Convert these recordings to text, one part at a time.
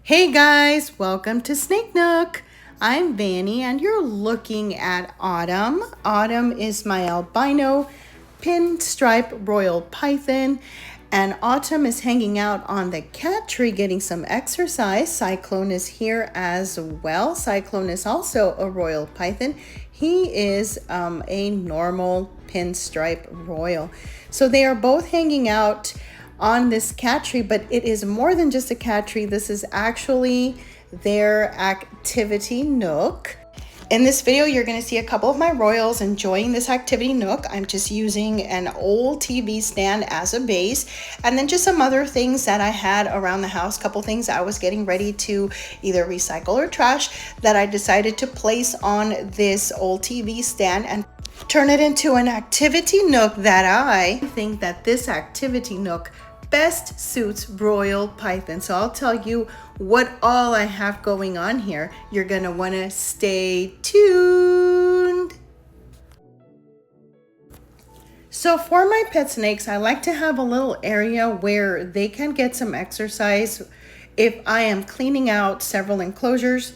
Hey guys, welcome to Snake Nook. I'm Vanny and you're looking at Autumn. Autumn is my albino pinstripe royal python, and Autumn is hanging out on the cat tree getting some exercise. Cyclone is here as well. Cyclone is also a royal python. He is a normal pinstripe royal. So they are both hanging out on this cat tree, but it is more than just a cat tree. This is actually their activity nook. In this video, you're going to see a couple of my royals enjoying this activity nook. I'm just using an old TV stand as a base, and then just some other things that I had around the house, couple things I was getting ready to either recycle or trash that I decided to place on this old TV stand and turn it into an activity nook that I think that this activity nook best suits royal python. So I'll tell you what all I have going on here. You're gonna want to stay tuned. So for my pet snakes, I like to have a little area where they can get some exercise. If I am cleaning out several enclosures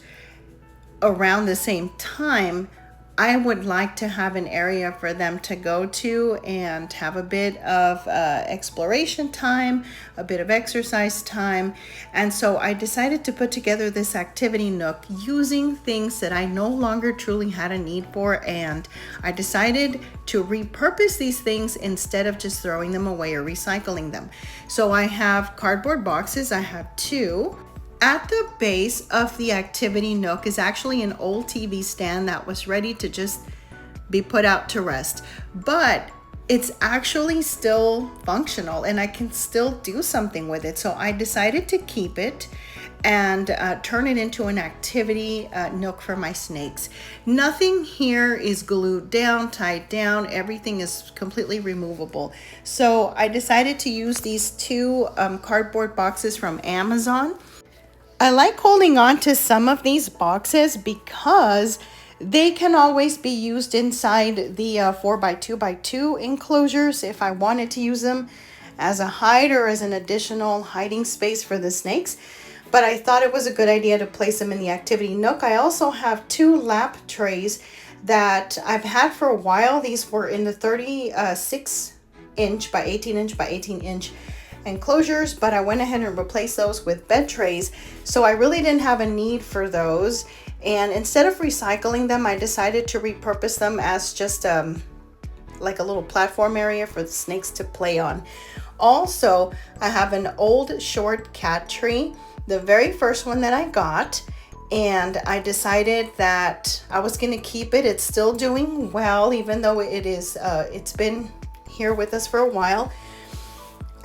around the same time, I would like to have an area for them to go to and have a bit of exploration time, a bit of exercise time. And so I decided to put together this activity nook using things that I no longer truly had a need for. And I decided to repurpose these things instead of just throwing them away or recycling them. So I have cardboard boxes. I have two. At the base of the activity nook is actually an old TV stand that was ready to just be put out to rest, but it's actually still functional and I can still do something with it. So I decided to keep it and turn it into an activity nook for my snakes. Nothing here is glued down, tied down. Everything is completely removable. So I decided to use these two cardboard boxes from Amazon. I like holding on to some of these boxes because they can always be used inside the 4x2x2 enclosures if I wanted to use them as a hide or as an additional hiding space for the snakes. But I thought it was a good idea to place them in the activity nook. I also have two lap trays that I've had for a while. These were in the 36 inch by 18 inch by 18 inch enclosures, but I went ahead and replaced those with bed trays. So I really didn't have a need for those. And instead of recycling them, I decided to repurpose them as just like a little platform area for the snakes to play on. Also, I have an old short cat tree, the very first one that I got, and I decided that I was going to keep it. It's still doing well, even though it's been here with us for a while.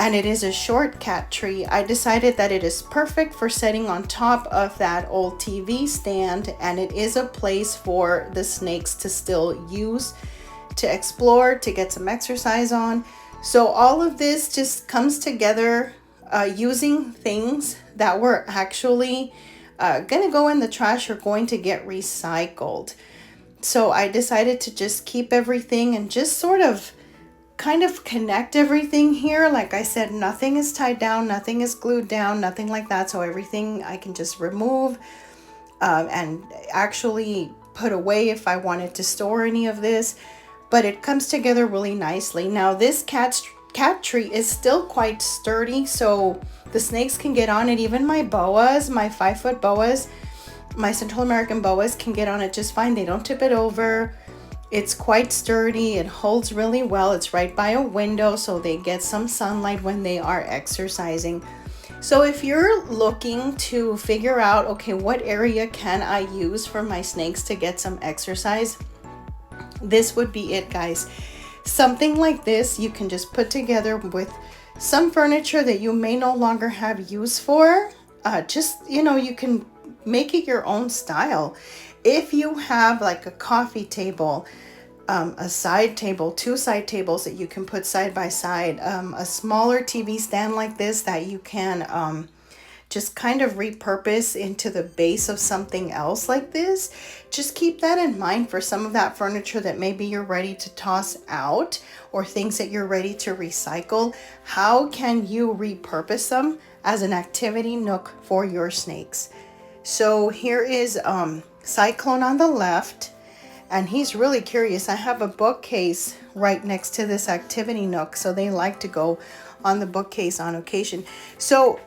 And it is a short cat tree. I decided that it is perfect for setting on top of that old TV stand, and it is a place for the snakes to still use, to explore, to get some exercise on. So all of this just comes together using things that were actually gonna go in the trash or going to get recycled. So I decided to just keep everything and just sort of kind of connect everything here. Like I said, nothing is tied down, nothing is glued down, nothing like that. So everything I can just remove and actually put away if I wanted to store any of this. But it comes together really nicely. Now this cat tree is still quite sturdy, so the snakes can get on it. Even my boas, my 5-foot boas, my Central American boas can get on it just fine. They don't tip it over. It's quite sturdy. It holds really well. It's right by a window, so they get some sunlight when they are exercising. So if you're looking to figure out, okay, what area can I use for my snakes to get some exercise, this would be it, guys. Something like this you can just put together with some furniture that you may no longer have use for. You can make it your own style. If you have like a coffee table, a side table, two side tables that you can put side by side, a smaller TV stand like this that you can just kind of repurpose into the base of something else like this, just keep that in mind for some of that furniture that maybe you're ready to toss out, or things that you're ready to recycle. How can you repurpose them as an activity nook for your snakes? So here is Cyclone on the left, and he's really curious. I have a bookcase right next to this activity nook, so they like to go on the bookcase on occasion. So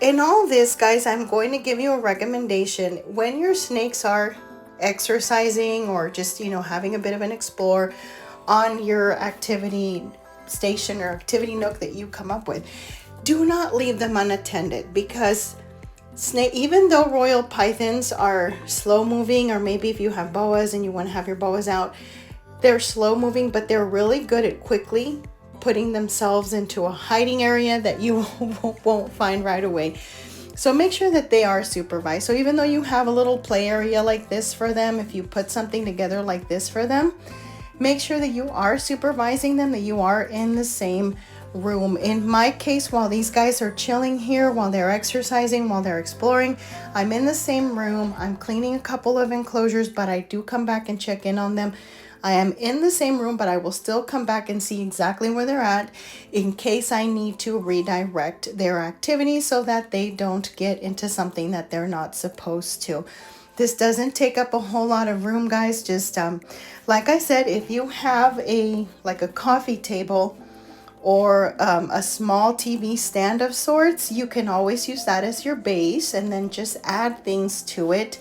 in all this, guys, I'm going to give you a recommendation. When your snakes are exercising or just, you know, having a bit of an explore on your activity station or activity nook that you come up with, do not leave them unattended, because even though royal pythons are slow moving, or maybe if you have boas and you want to have your boas out, they're slow moving, but they're really good at quickly putting themselves into a hiding area that you won't find right away. So make sure that they are supervised. So even though you have a little play area like this for them, if you put something together like this for them, make sure that you are supervising them, that you are in the same room. In my case, while these guys are chilling here, while they're exercising, while they're exploring, I'm in the same room. I'm cleaning a couple of enclosures, but I do come back and check in on them. I am in the same room, but I will still come back and see exactly where they're at in case I need to redirect their activity so that they don't get into something that they're not supposed to. This doesn't take up a whole lot of room, guys. Just like I said, if you have a coffee table or a small TV stand of sorts, you can always use that as your base, and then just add things to it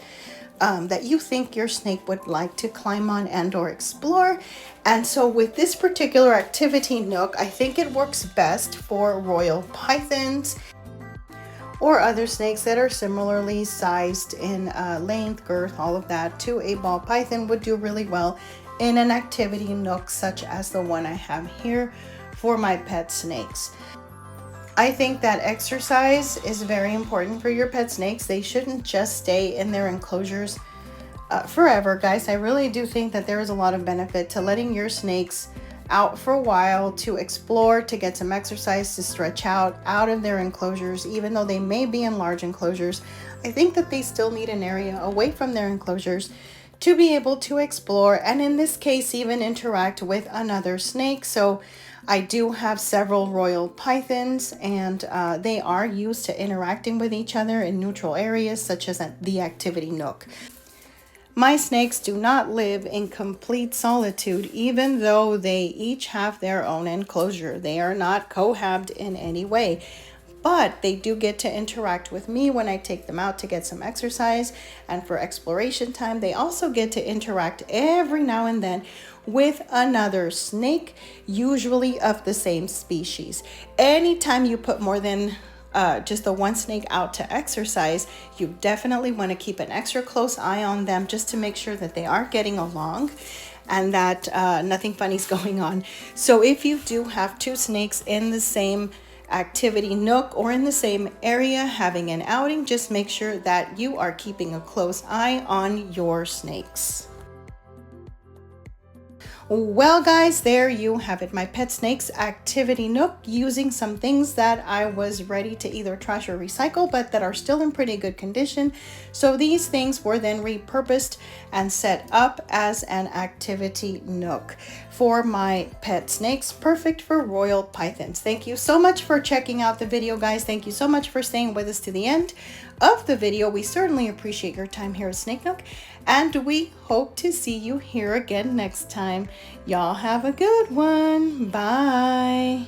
that you think your snake would like to climb on and or explore. And so with this particular activity nook, I think it works best for royal pythons or other snakes that are similarly sized in length, girth, all of that to a ball python. Would do really well in an activity nook such as the one I have here for my pet snakes. I think that exercise is very important for your pet snakes. They shouldn't just stay in their enclosures forever, guys. I really do think that there is a lot of benefit to letting your snakes out for a while to explore, to get some exercise, to stretch out of their enclosures. Even though they may be in large enclosures, I think that they still need an area away from their enclosures to be able to explore, and in this case even interact with another snake. So I do have several royal pythons, and they are used to interacting with each other in neutral areas such as the activity nook. My snakes do not live in complete solitude, even though they each have their own enclosure. They are not cohabbed in any way, but they do get to interact with me when I take them out to get some exercise, and for exploration time they also get to interact every now and then with another snake, usually of the same species. Anytime you put more than just the one snake out to exercise, you definitely want to keep an extra close eye on them just to make sure that they are getting along and that nothing funny is going on. So if you do have two snakes in the same activity nook or in the same area having an outing, just make sure that you are keeping a close eye on your snakes. Well, guys, there you have it. My pet snakes activity nook, using some things that I was ready to either trash or recycle, but that are still in pretty good condition. So these things were then repurposed and set up as an activity nook for my pet snakes, perfect for royal pythons. Thank you so much for checking out the video, guys. Thank you so much for staying with us to the end of the video. We certainly appreciate your time here at Snake Nook, and we hope to see you here again next time. Y'all have a good one. Bye.